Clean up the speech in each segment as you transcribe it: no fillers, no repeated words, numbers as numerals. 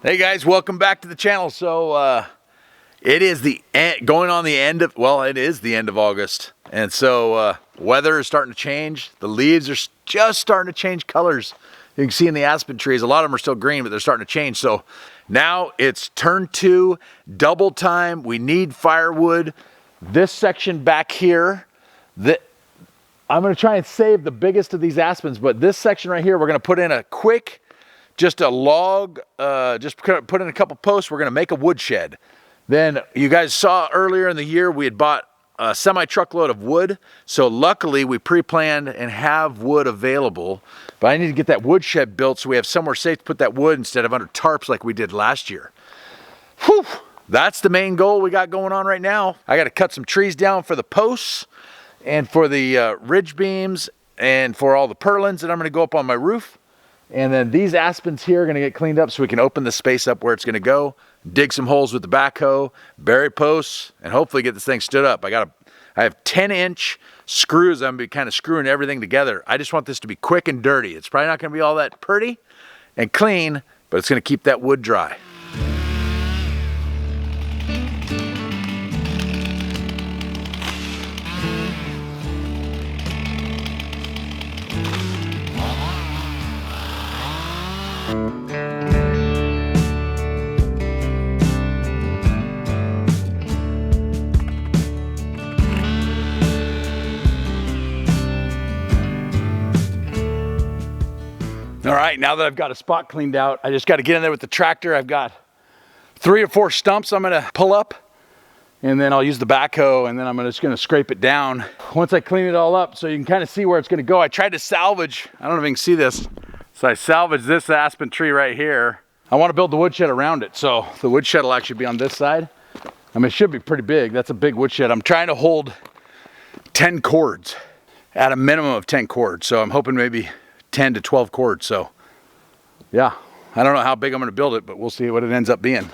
Hey guys, welcome back to the channel. So it is the end, going on the end of, well, it is the end of August. And so weather is starting to change. The leaves are just starting to change colors. You can see in the aspen trees, a lot of them are still green, but they're starting to change. So now it's turn 2, double time. We need firewood. This section back here, I'm gonna try and save the biggest of these aspens, but this section right here, we're gonna put in a quick, just a log, just put in a couple posts. We're gonna make a woodshed. Then you guys saw earlier in the year, we had bought a semi-truckload of wood. So luckily we pre-planned and have wood available, but I need to get that woodshed built so we have somewhere safe to put that wood instead of under tarps like we did last year. Whew, that's the main goal we got going on right now. I gotta cut some trees down for the posts and for the ridge beams and for all the purlins that I'm gonna go up on my roof. And then these aspens here are gonna get cleaned up so we can open the space up where it's gonna go, dig some holes with the backhoe, bury posts, and hopefully get this thing stood up. I have 10-inch screws. I'm gonna be kind of screwing everything together. I just want this to be quick and dirty. It's probably not gonna be all that pretty and clean, but it's gonna keep that wood dry. All right, now that I've got a spot cleaned out, I just got to get in there with the tractor. I've got 3 or 4 stumps I'm gonna pull up, and then I'll use the backhoe, and then I'm just gonna scrape it down once I clean it all up so you can kind of see where it's gonna go. I tried to salvage, I don't know if you can see this, so I salvaged this aspen tree right here. I want to build the woodshed around it, so the woodshed will actually be on this side. I mean, it should be pretty big. That's a big woodshed. I'm trying to hold 10 cords, at a minimum of 10 cords, so I'm hoping maybe 10 to 12 cords. So yeah, I don't know how big I'm going to build it, but we'll see what it ends up being.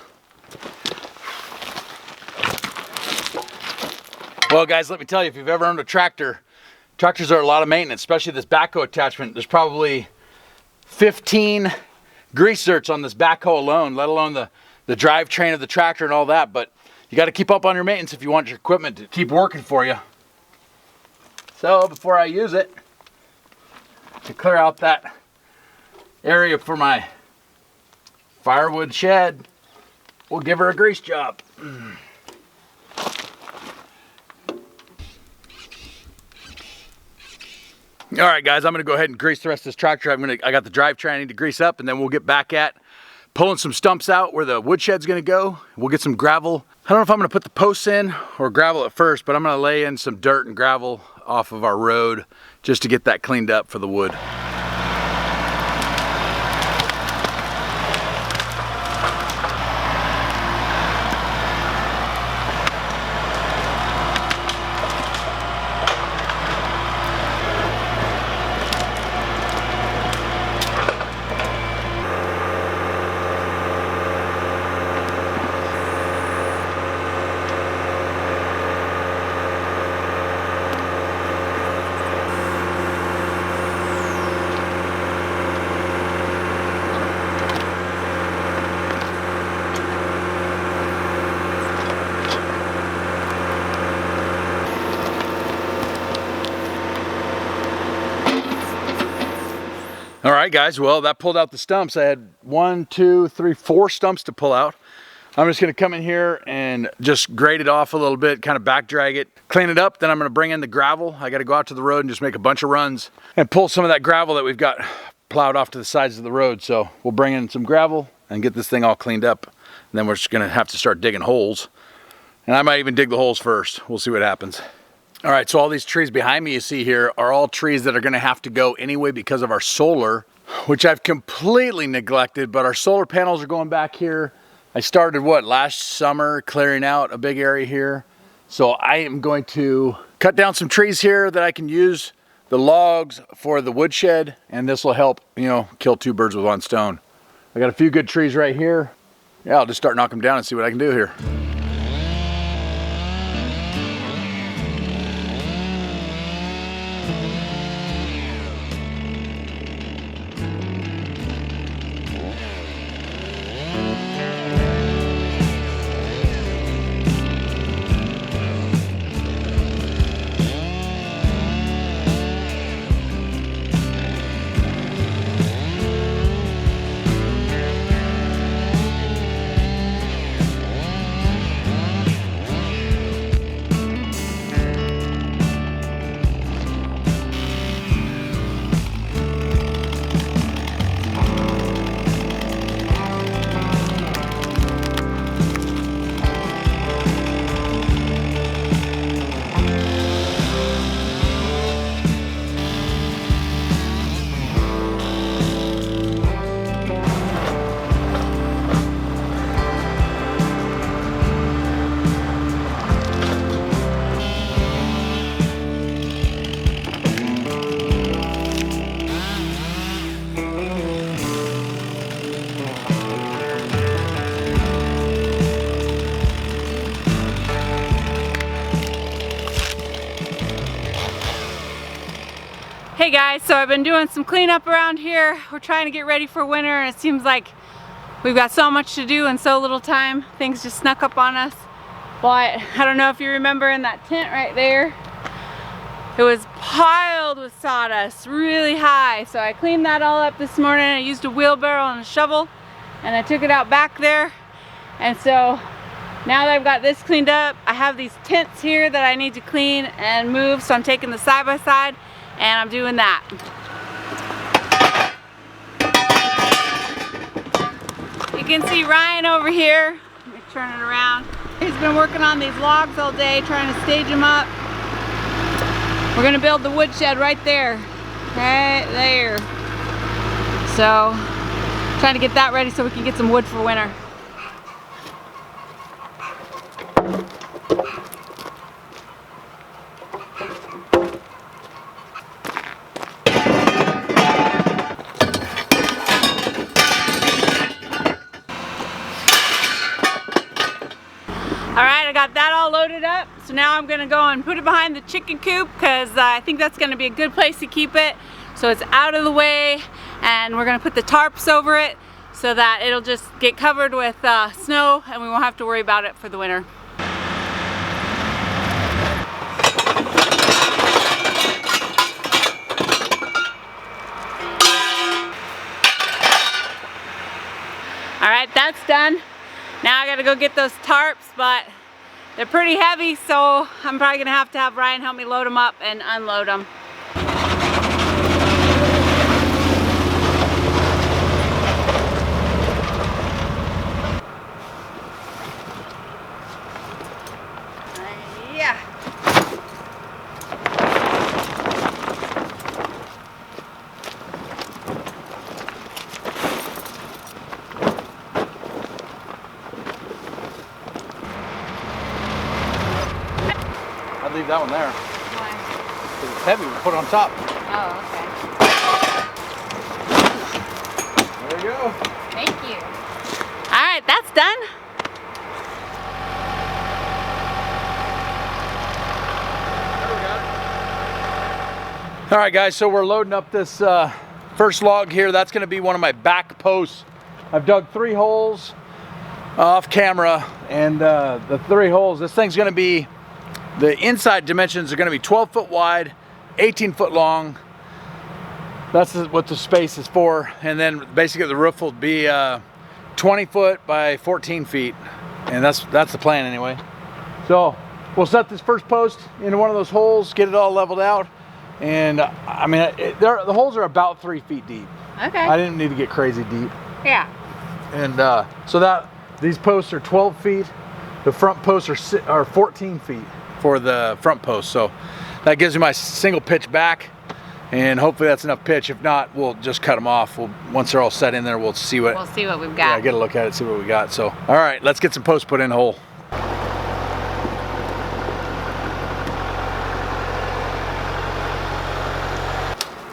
Well guys, let me tell you, if you've ever owned a tractor, tractors are a lot of maintenance, especially this backhoe attachment. There's probably 15 grease zerks on this backhoe alone, let alone the drivetrain of the tractor and all that. But you got to keep up on your maintenance if you want your equipment to keep working for you. So before I use it, to clear out that area for my firewood shed, we'll give her a grease job. All right guys, I'm gonna go ahead and grease the rest of this tractor. I got the drivetrain I need to grease up, and then we'll get back at pulling some stumps out where the woodshed's gonna go. We'll get some gravel. I don't know if I'm gonna put the posts in or gravel at first, but I'm gonna lay in some dirt and gravel off of our road just to get that cleaned up for the wood. All right guys, well that pulled out the stumps. I had 1, 2, 3, 4 stumps to pull out. I'm just gonna come in here and just grade it off a little bit, kind of back drag it, clean it up. Then I'm gonna bring in the gravel. I gotta go out to the road and just make a bunch of runs and pull some of that gravel that we've got plowed off to the sides of the road. So we'll bring in some gravel and get this thing all cleaned up. And then we're just gonna have to start digging holes. And I might even dig the holes first. We'll see what happens. All right, so all these trees behind me you see here are all trees that are gonna have to go anyway because of our solar, which I've completely neglected, but our solar panels are going back here. I started, last summer, clearing out a big area here. So I am going to cut down some trees here that I can use the logs for the woodshed, and this will help, kill 2 birds with 1 stone. I got a few good trees right here. Yeah, I'll just start knocking them down and see what I can do here. Hey guys, so I've been doing some cleanup around here. We're trying to get ready for winter and it seems like we've got so much to do in so little time. Things just snuck up on us. But I don't know if you remember in that tent right there, it was piled with sawdust really high. So I cleaned that all up this morning. I used a wheelbarrow and a shovel and I took it out back there. And so now that I've got this cleaned up, I have these tents here that I need to clean and move. So I'm taking the side by side and I'm doing that. You can see Ryan over here. Let me turn it around. He's been working on these logs all day, trying to stage them up. We're gonna build the woodshed right there. Right there. So, trying to get that ready so we can get some wood for winter. Alright, I got that all loaded up, so now I'm going to go and put it behind the chicken coop because I think that's going to be a good place to keep it so it's out of the way, and we're going to put the tarps over it so that it'll just get covered with snow and we won't have to worry about it for the winter. Alright, that's done. Now I gotta go get those tarps, but they're pretty heavy, so I'm probably gonna have to have Ryan help me load them up and unload them. Yeah. I'd leave that one there. Why? Because it's heavy, we put it on top. Oh, okay. There you go. Thank you. Alright, that's done. Alright guys, so we're loading up this first log here. That's going to be one of my back posts. I've dug 3 holes off camera, and the 3 holes, this thing's going to be, the inside dimensions are going to be 12 foot wide, 18 foot long. That's what the space is for. And then basically the roof will be 20 foot by 14 feet. And that's the plan anyway. So we'll set this first post into one of those holes, get it all leveled out. And I mean, the holes are about 3 feet deep. Okay. I didn't need to get crazy deep. Yeah. And so that these posts are 12 feet. The front posts are 14 feet for the front post. So that gives me my single pitch back, and hopefully that's enough pitch. If not, we'll just cut them off. Once they're all set in there, we'll see what we've got. Yeah, get a look at it, see what we got. So, all right, let's get some posts put in the hole.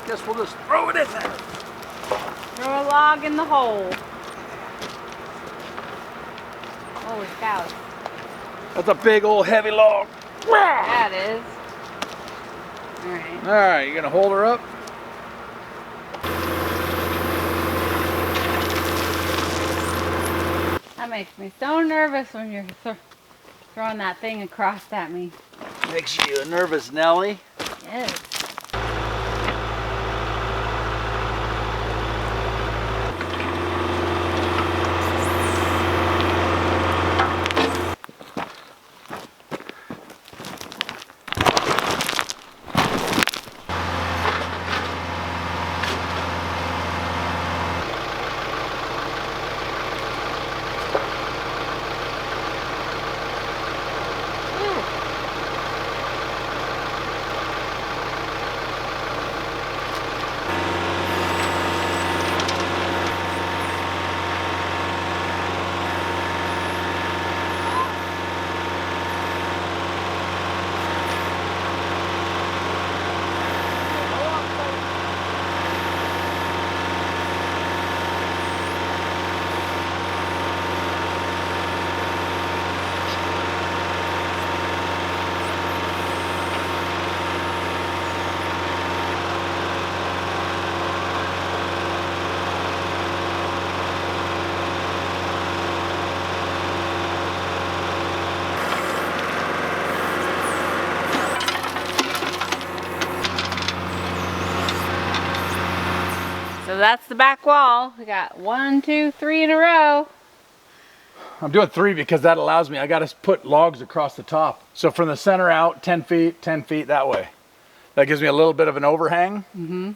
Guess we'll just throw it in there. Throw a log in the hole. Holy cow. That's a big old heavy log. That is. Alright. All right, you gonna hold her up? That makes me so nervous when you're throwing that thing across at me. Makes you nervous, Nelly. Yes. So that's the back wall. We got 1, 2, 3 in a row. I'm doing 3 because that allows me, I got to put logs across the top. So from the center out, 10 feet that way. That gives me a little bit of an overhang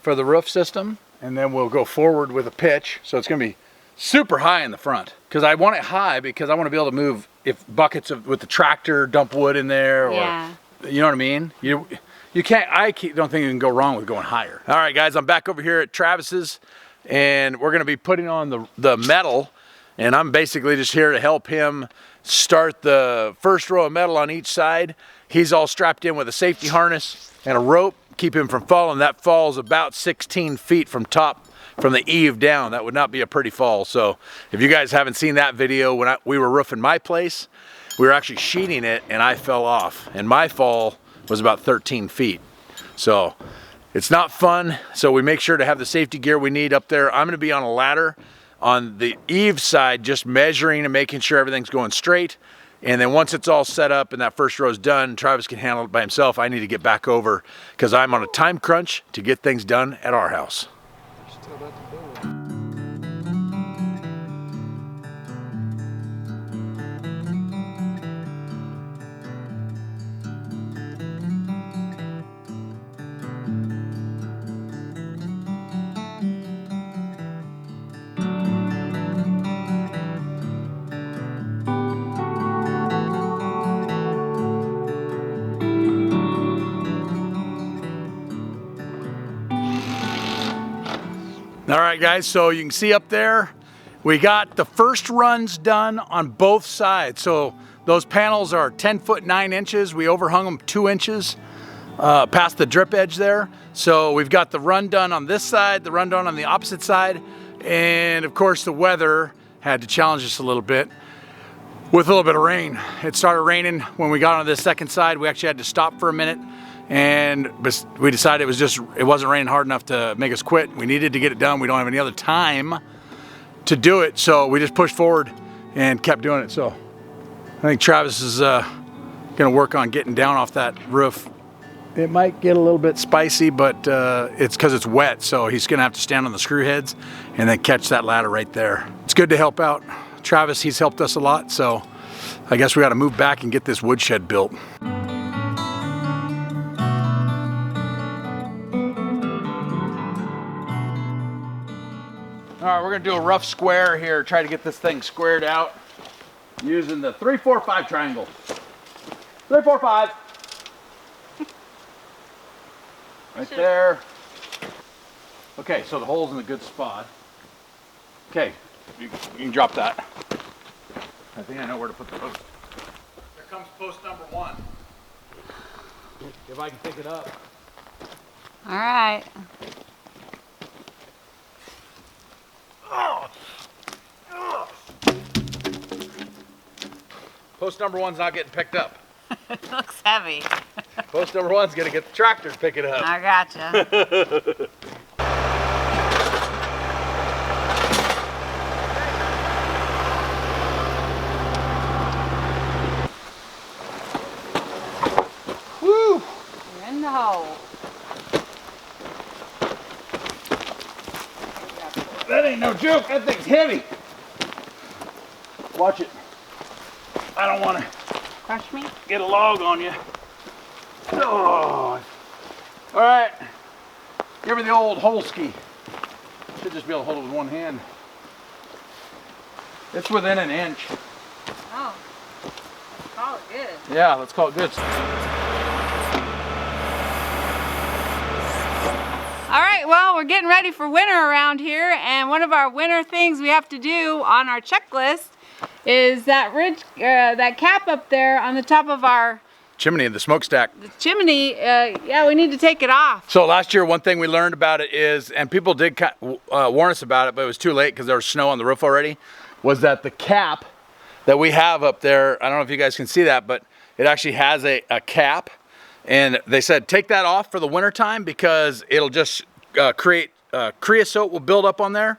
for the roof system. And then we'll go forward with a pitch. So it's going to be super high in the front. Because I want it high because I want to be able to move if buckets with the tractor, dump wood in there. Or, you know what I mean? You can't, don't think you can go wrong with going higher. All right, guys, I'm back over here at Travis's. And we're going to be putting on the metal. And I'm basically just here to help him start the first row of metal on each side. He's all strapped in with a safety harness and a rope, keep him from falling. That falls about 16 feet from the eave down. That would not be a pretty fall. So if you guys haven't seen that video, when we were roofing my place, we were actually sheeting it and I fell off. And my fall was about 13 feet. So it's not fun. So we make sure to have the safety gear we need up there. I'm gonna be on a ladder on the eave side, just measuring and making sure everything's going straight. And then once it's all set up and that first row is done, Travis can handle it by himself. I need to get back over because I'm on a time crunch to get things done at our house. All right, guys, so you can see up there, we got the first runs done on both sides. So those panels are 10 foot 9 inches. We overhung them 2 inches past the drip edge there. So we've got the run done on this side, the run done on the opposite side. And of course the weather had to challenge us a little bit with a little bit of rain. It started raining when we got on this second side. We actually had to stop for a minute. And we decided it wasn't raining hard enough to make us quit. We needed to get it done. We don't have any other time to do it. So we just pushed forward and kept doing it. So I think Travis is gonna work on getting down off that roof. It might get a little bit spicy, but it's because it's wet. So he's gonna have to stand on the screw heads and then catch that ladder right there. It's good to help out Travis. He's helped us a lot. So I guess we gotta move back and get this woodshed built. All right, we're gonna do a rough square here, try to get this thing squared out using the 3-4-5 triangle. 3-4-5. Right there. Okay, so the hole's in a good spot. Okay, you can drop that. I think I know where to put the post. Here comes post number 1. If I can pick it up. All right. Post number 1's not getting picked up. It looks heavy. Post number 1's gonna get the tractor to pick it up. I gotcha. Woo! You're in the hole. That ain't no joke. That thing's heavy. Watch it. I don't want to Crush me? get a log on you. Oh. All right. Give me the old hole ski. Should just be able to hold it with one hand. It's within an inch. Oh. Let's call it good. Yeah, let's call it good. All right, well, we're getting ready for winter around here, and one of our winter things we have to do on our checklist is that ridge, that cap up there on the top of our Chimney, the smokestack. the chimney. Yeah, we need to take it off. So last year, one thing we learned about it is, and people did warn us about it, but it was too late because there was snow on the roof already, was that the cap that we have up there, I don't know if you guys can see that, but it actually has a cap. And they said, take that off for the winter time because it'll just create creosote will build up on there.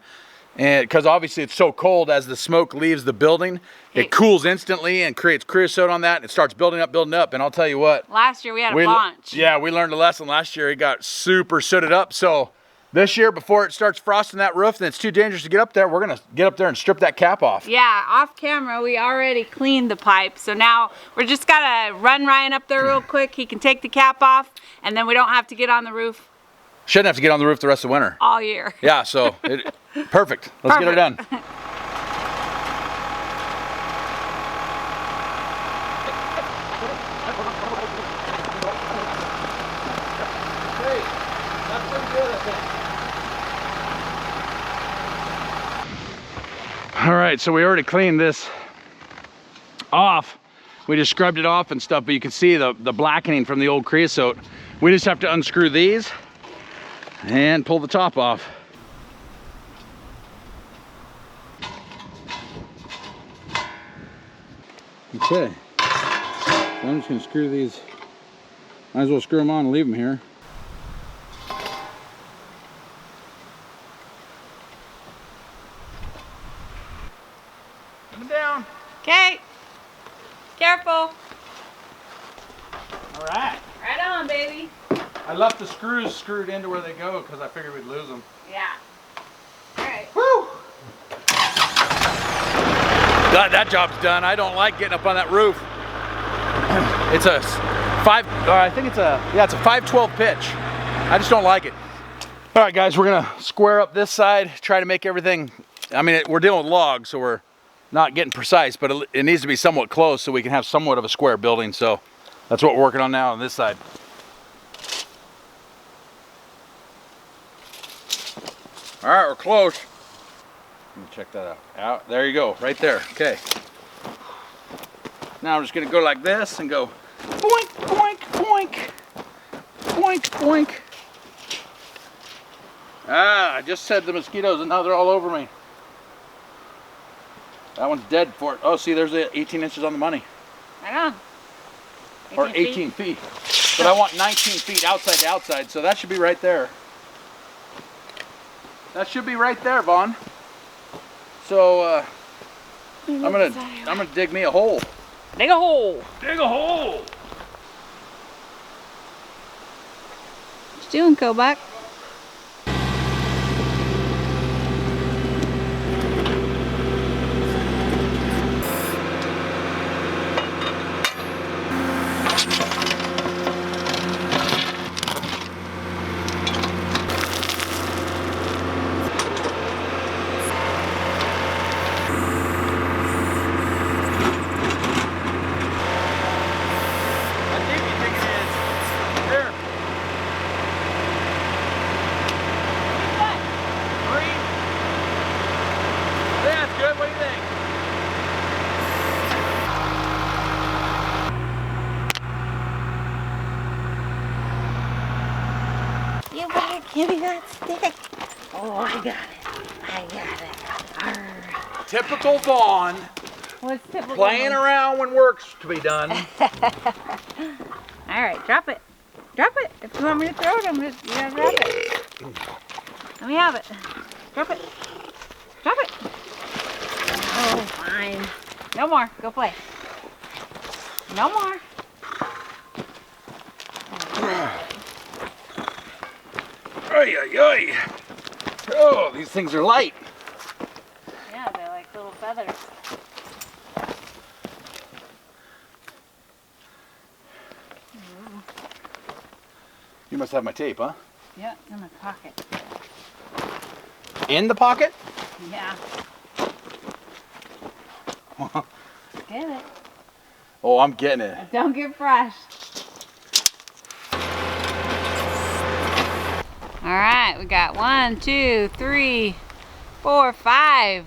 And because obviously it's so cold, as the smoke leaves the building, it cools instantly and creates creosote on that. And it starts building up. And I'll tell you what. Last year we had a bunch. Yeah, we learned a lesson last year. It got super sooted up. So this year, before it starts frosting that roof and it's too dangerous to get up there, we're gonna get up there and strip that cap off. Yeah, off camera, we already cleaned the pipe. So now we're just gotta run Ryan up there real quick. He can take the cap off and then we don't have to get on the roof Shouldn't have to get on the roof the rest of the winter. all year. Yeah, so perfect. Let's get her done. All right, so we already cleaned this off. We just scrubbed it off and stuff, but you can see the blackening from the old creosote. We just have to unscrew these and pull the top off. Okay, so I'm just gonna screw these. Might as well screw them on and leave them here. Coming down. Okay, careful. All right. Right on, baby. I left the screws screwed into where they go because I figured we'd lose them. Yeah. All right. Woo! That job's done. I don't like getting up on that roof. It's a it's a 512 pitch. I just don't like it. All right, guys, we're gonna square up this side, try to make everything, I mean, we're dealing with logs, so we're not getting precise, but it needs to be somewhat close so we can have somewhat of a square building. So that's what we're working on now on this side. All right, we're close. Let me check that out. There you go, right there. Okay. Now I'm just gonna go like this and go boink, boink, boink, boink, boink. Ah, I just said the mosquitoes and now they're all over me. That one's dead for it. Oh, see, there's 18 inches on the money. Right on. Or 18 feet. But I want 19 feet outside to outside, so that should be right there. That should be right there, Vaughn. So I'm gonna dig me a hole. Dig a hole. Dig a hole. What you doing, Kobuck? You better give me that stick. Oh, I got it. I got it. Arr. Typical Vaughn. What's typical? Playing around when work's to be done. All right, drop it. Drop it. If you want me to throw it, you gotta drop it. Let me have it. Drop it. Drop it. Oh, fine. No more. Go play. No more. Oy, oy, oy. Oh, these things are light. Yeah, they're like little feathers. You must have my tape, huh? Yeah, it's in my pocket. In the pocket? Yeah. Get it. Oh, I'm getting it. Don't get fresh. All right, we got 1, 2, 3, 4, 5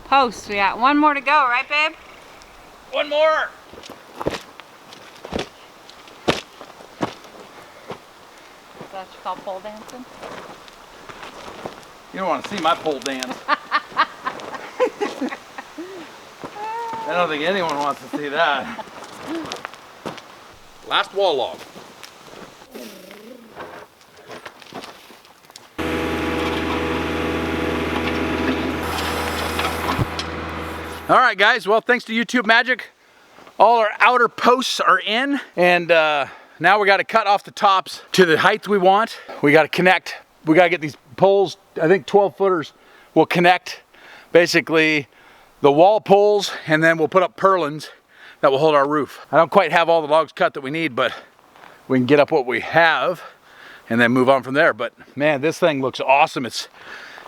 posts. We got one more to go, right, babe? One more. Is that what you call pole dancing? You don't want to see my pole dance. I don't think anyone wants to see that. Last wall log. All right, guys. Well, thanks to YouTube magic, all our outer posts are in, and now we got to cut off the tops to the height we want. We got to connect we gotta get these poles, I think 12 footers will connect basically the wall poles, and then we'll put up purlins that will hold our roof. I don't quite have all the logs cut that we need, but we can get up what we have and then move on from there. But man, this thing looks awesome. It's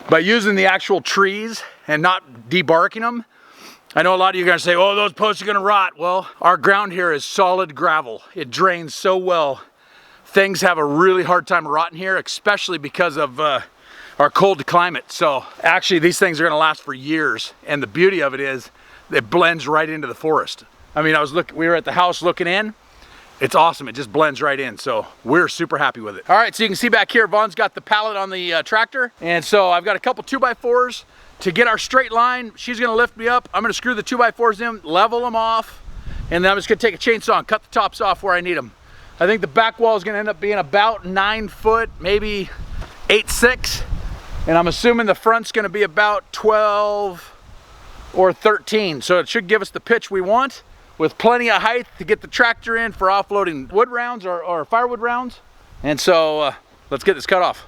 by using the actual trees and not debarking them. I know a lot of you guys say, oh, those posts are gonna rot. Well, our ground here is solid gravel. It drains so well. Things have a really hard time rotting here, especially because of our cold climate. So actually these things are gonna last for years. And the beauty of it is it blends right into the forest. I mean, we were at the house looking in. It's awesome, it just blends right in. So we're super happy with it. All right, so you can see back here, Vaughn's got the pallet on the tractor. And so I've got a couple 2x4s to get our straight line. She's gonna lift me up. I'm gonna screw the 2x4s in, level them off. And then I'm just gonna take a chainsaw and cut the tops off where I need them. I think the back wall is gonna end up being about 9 foot, maybe 8'6". And I'm assuming the front's gonna be about 12 or 13. So it should give us the pitch we want, with plenty of height to get the tractor in for offloading wood rounds or firewood rounds. And so let's get this cut off.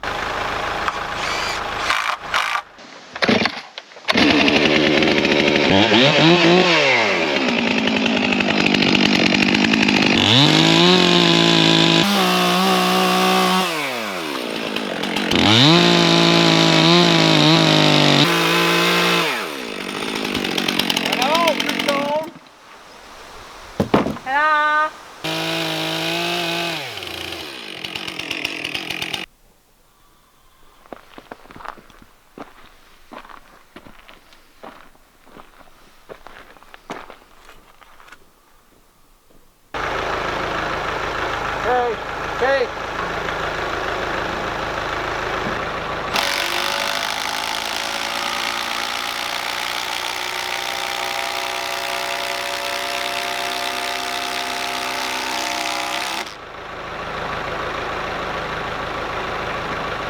Okay.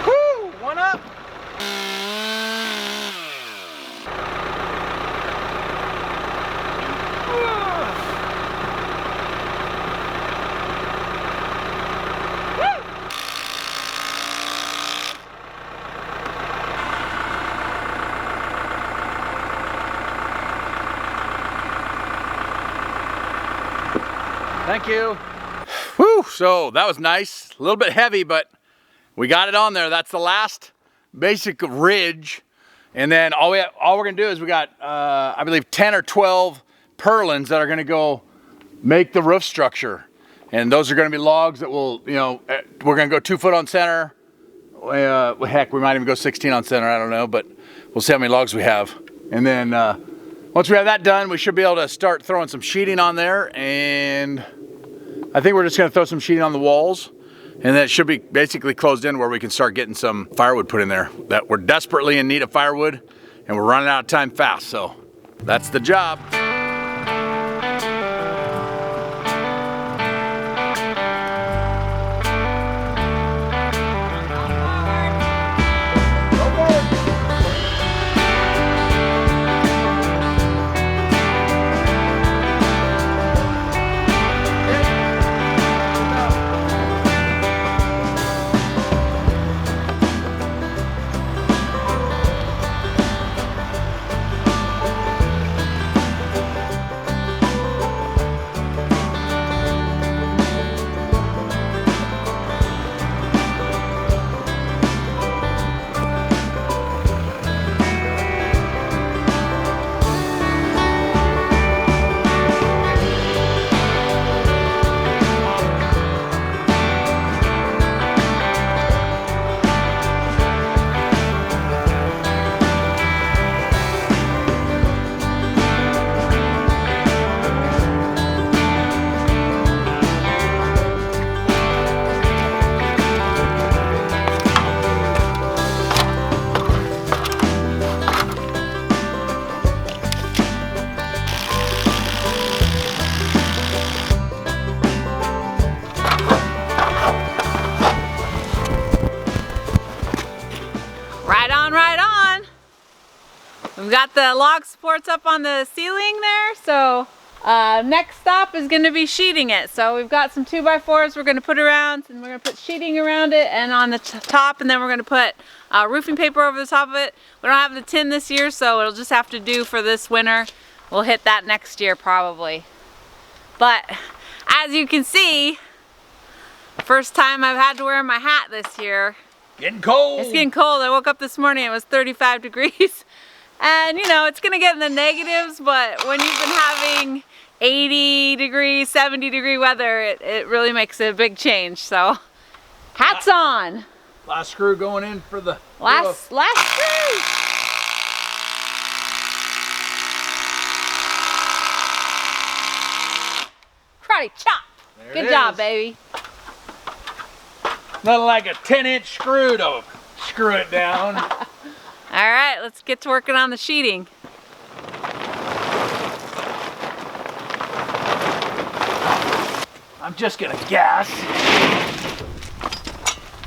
Woo! One up. Thank you. Whew, so that was nice. A little bit heavy, but we got it on there. That's the last basic ridge. And then all we're gonna do is we got, I believe 10 or 12 purlins that are gonna go make the roof structure. And those are gonna be logs that will, you know, we're gonna go 2 foot on center. Heck, we might even go 16 on center, I don't know, but we'll see how many logs we have. And then once we have that done, we should be able to start throwing some sheeting on there. And I think we're just gonna throw some sheeting on the walls, and that should be basically closed in where we can start getting some firewood put in there. That we're desperately in need of firewood, and we're running out of time fast, so that's the job. Right on. We've got the log supports up on the ceiling there, so Next stop is going to be sheeting it. So we've got some 2x4s we're going to put around, and we're going to put sheeting around it and on the top, and then we're going to put roofing paper over the top of it. We don't have the tin this year, so it'll just have to do for this winter. We'll hit that next year probably. But as you can see, first time I've had to wear my hat this year. Getting cold. It's getting cold. I woke up this morning, it was 35 degrees. And you know, it's gonna get in the negatives, but when you've been having 80 degree, 70 degree weather, it really makes a big change. So hats on. Last screw going in for the last screw. Karate chop. Good job, baby. Nothing like a 10-inch screw to screw it down. All right, let's get to working on the sheeting. I'm just gonna guess.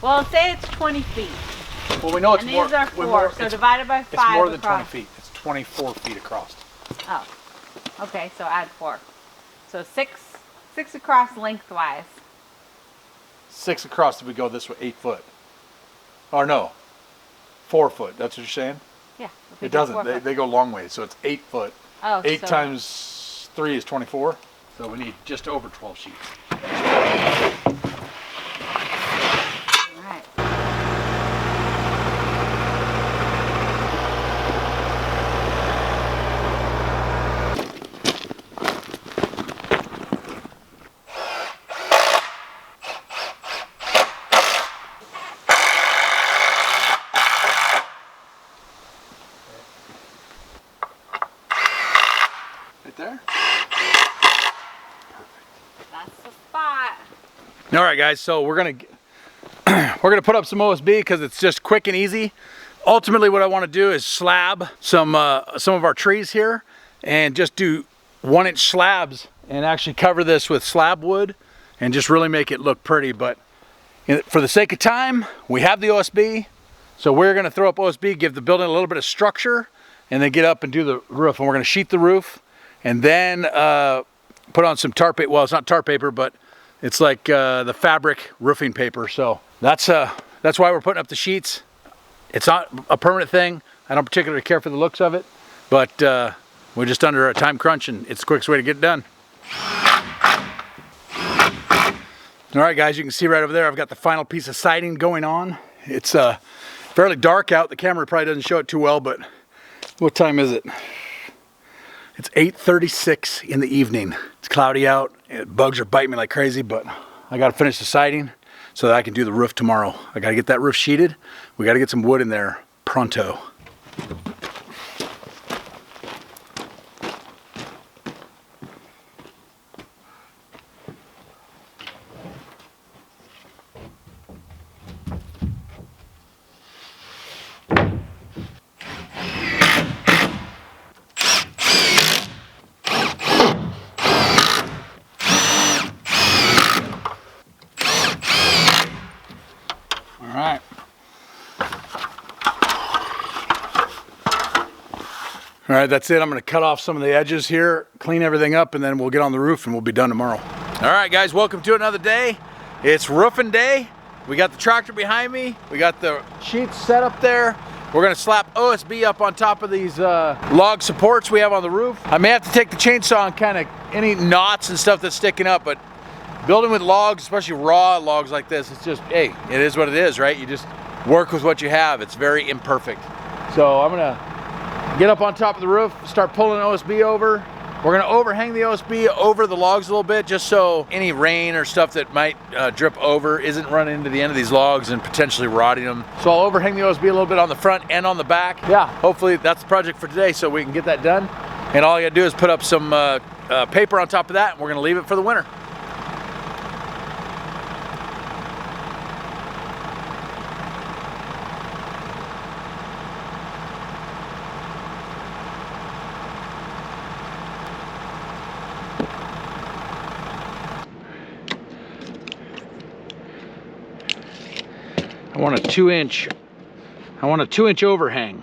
Well, say it's 20 feet. Well, we know it's And more. these are 4, so divided by 5 It's more than across. 20 feet. It's 24 feet across. Oh, okay, so add 4. So 6 across lengthwise. 6 across if we go this way, 8 foot. Or no, 4 foot. That's what you're saying? Yeah. It doesn't. They go long ways, so it's 8 foot. Oh, 8 so times 3 is 24. So we need just over 12 sheets. All right. Right there? That's the spot. All right, guys. So we're gonna put up some OSB because it's just quick and easy. Ultimately, what I want to do is slab some of our trees here, and just do 1-inch slabs, and actually cover this with slab wood, and just really make it look pretty. But for the sake of time, we have the OSB, so we're gonna throw up OSB, give the building a little bit of structure, and then get up and do the roof. And we're gonna sheet the roof, and then put on some tar paper. Well, it's not tar paper, but it's like the fabric roofing paper. So that's why we're putting up the sheets. It's not a permanent thing. I don't particularly care for the looks of it, but we're just under a time crunch, and it's the quickest way to get it done. All right, guys, you can see right over there, I've got the final piece of siding going on. It's fairly dark out. The camera probably doesn't show it too well, but what time is it? It's 8:36 in the evening. It's cloudy out. Bugs are biting me like crazy, but I got to finish the siding so that I can do the roof tomorrow. I got to get that roof sheeted. We got to get some wood in there pronto. All right, that's it. I'm gonna cut off some of the edges here, clean everything up, and then we'll get on the roof and we'll be done tomorrow. All right, guys, welcome to another day. It's roofing day. We got the tractor behind me. We got the sheets set up there. We're gonna slap OSB up on top of these log supports we have on the roof. I may have to take the chainsaw and kind of any knots and stuff that's sticking up, but building with logs, especially raw logs like this, it's just, hey, it is what it is, right? You just work with what you have. It's very imperfect. So I'm gonna get up on top of the roof, start pulling OSB over. We're gonna overhang the OSB over the logs a little bit, just so any rain or stuff that might drip over isn't running into the end of these logs and potentially rotting them. So I'll overhang the OSB a little bit on the front and on the back. Yeah, hopefully that's the project for today, so we can get that done. And all you gotta do is put up some paper on top of that, and we're gonna leave it for the winter. I want a 2-inch overhang.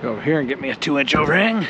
Go over here and get me a 2-inch overhang.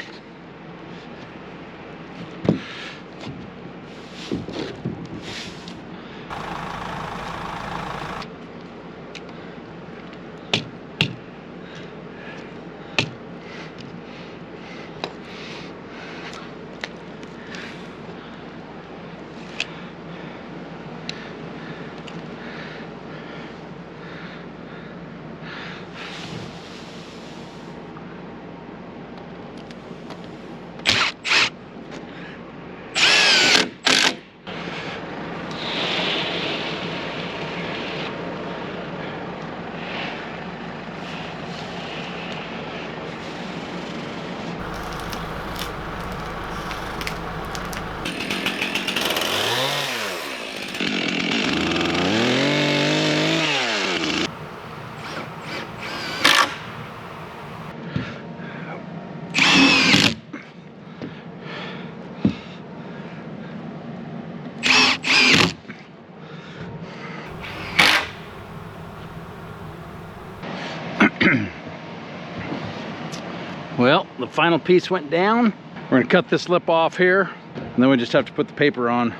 Well, the final piece went down. We're gonna cut this lip off here, and then we just have to put the paper on.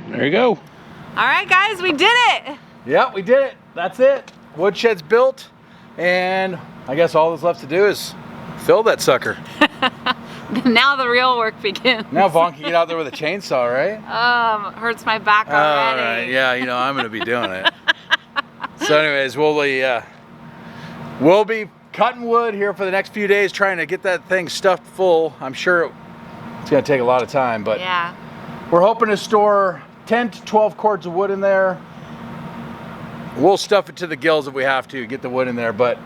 There you go. All right, guys, we did it. Yeah, we did it. That's it. Woodshed's built, and I guess all that's left to do is fill that sucker. Now the real work begins. Now Vaughn can get out there with a chainsaw, right? Hurts my back All already. right, yeah, you know I'm gonna be doing it. So anyways, we'll be cutting wood here for the next few days, trying to get that thing stuffed full. I'm sure it's gonna take a lot of time, but Yeah. we're hoping to store 10 to 12 cords of wood in there. We'll stuff it to the gills if we have to, get the wood in there. But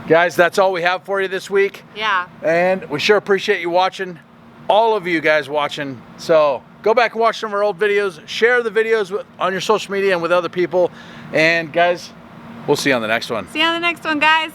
guys, that's all we have for you this week. Yeah. And we sure appreciate you watching, all of you guys watching. So go back and watch some of our old videos, share the videos on your social media and with other people. And guys, we'll see you on the next one. See you on the next one, guys.